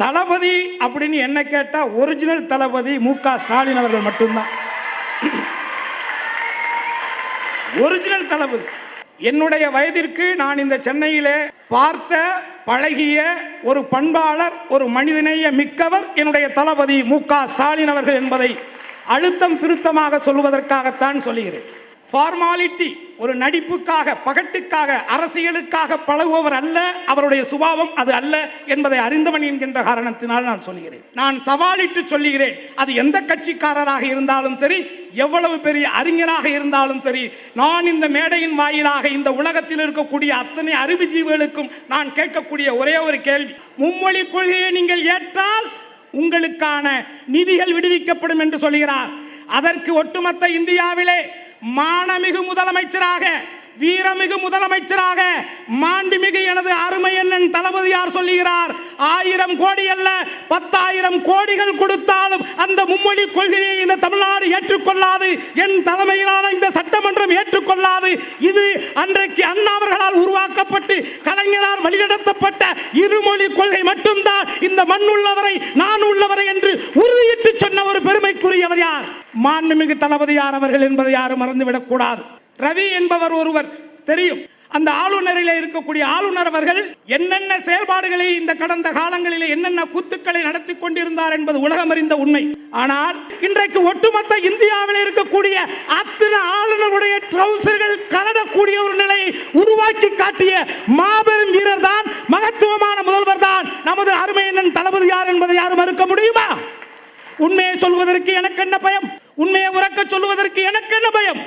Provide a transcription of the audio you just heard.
தளபதி அப்படின்னு என்ன கேட்டா ஒரிஜினல் தளபதி மு.க. ஸ்டாலின் அவர்கள் மட்டும்தான். ஒரிஜினல் தளபதி. என்னுடைய வயதிற்கு நான் இந்த சென்னையிலே பார்த்த பழகிய ஒரு பண்பாளர், ஒரு மனிதநேய மிக்கவர் என்னுடைய தளபதி மு.க. ஸ்டாலின் அவர்கள் என்பதை அழுத்தம் திருத்தமாக சொல்வதற்காகத்தான் சொல்லுகிறேன். ஃபார்மாலிட்டி, ஒரு நடிப்புக்காக, பகட்டுக்காக, அரசியலுக்காக பழகுபவர் அல்ல. அவருடைய சுபாவம் அது அல்ல என்பதை அறிந்தவன் என்கின்ற காரணத்தினால் நான் சொல்கிறேன். நான் சவாலிட்டு சொல்லுகிறேன், அது எந்த கட்சிக்காரராக இருந்தாலும் சரி, எவ்வளவு பெரிய அறிஞராக இருந்தாலும் சரி, நான் இந்த மேடையின் வாயிலாக இந்த உலகத்தில் இருக்கக்கூடிய அத்தனை அறிவுஜீவிகளுக்கும் நான் கேட்கக்கூடிய ஒரே ஒரு கேள்வி, மும்மொழி கொள்கையை நீங்கள் ஏற்றால் உங்களுக்கான நிதிகள் விடுவிக்கப்படும் என்று சொல்கிறார். அதற்கு ஒட்டுமொத்த இந்தியாவிலே மானமிகு முதலமைச்சராக, வீரமிகு முதலமைச்சராக, மாண்புமிகு எனது அருமை அண்ணன் தளபதியார் சொல்லுகிறார், 1000 கோடி அல்ல 10,000 கோடிகள் கொடுத்தாலும் அந்த மும்மொழி கொள்கையை இந்த தமிழ்நாடு ஏற்றுக்கொள்ளாது, என் தலைமையிலான இந்த சட்டமன்றம் ஏற்றுக்கொள்ளாது. இது அன்றைக்கு அண்ணா அவர்களால் உருவாக்கப்பட்டு கலைஞரால் வழிநடத்தப்பட்ட இருமொழி கொள்கை மட்டும்தான் இந்த மண் உள்ளவரை நான் உள்ளவரை என்று உறுதியிட்டு சொன்ன ஒரு பெருமைக்குரியவர் யார்? மாண்புமிகு தளபதியார் அவர்கள் என்பதை யாரும் மறந்துவிடக் கூடாது. ரவி என்பவர் ஒருவர் தெரியும். அந்த ஆளுநரில் இருக்கக்கூடிய ஆளுநர் அவர்கள் என்னென்ன செயல்பாடுகளை இந்த கடந்த காலங்களில் என்னென்ன கூத்துக்களை நடத்தி கொண்டிருந்தார் என்பது உலகம் அறிந்த உண்மை. ஆனால் இன்றைக்கு ஒட்டுமொத்த இந்தியாவில் இருக்கக்கூடிய அத்தனை ஆளுநருடைய ட்ரவுசர்கள் கலடக்கூடிய ஒரு நிலையை உருவாக்கி காட்டிய மாபெரும் வீரர் தான், மகத்துவமான முதல்வர் தான் நமது அருமையண்ணன் தளபதியார் என்பதை யாரும் மறுக்க முடியுமா? உண்மையை சொல்வதற்கு எனக்கு என்ன பயம்? உண்மையை உறக்க சொல்வதற்கு எனக்கு என்ன பயம்?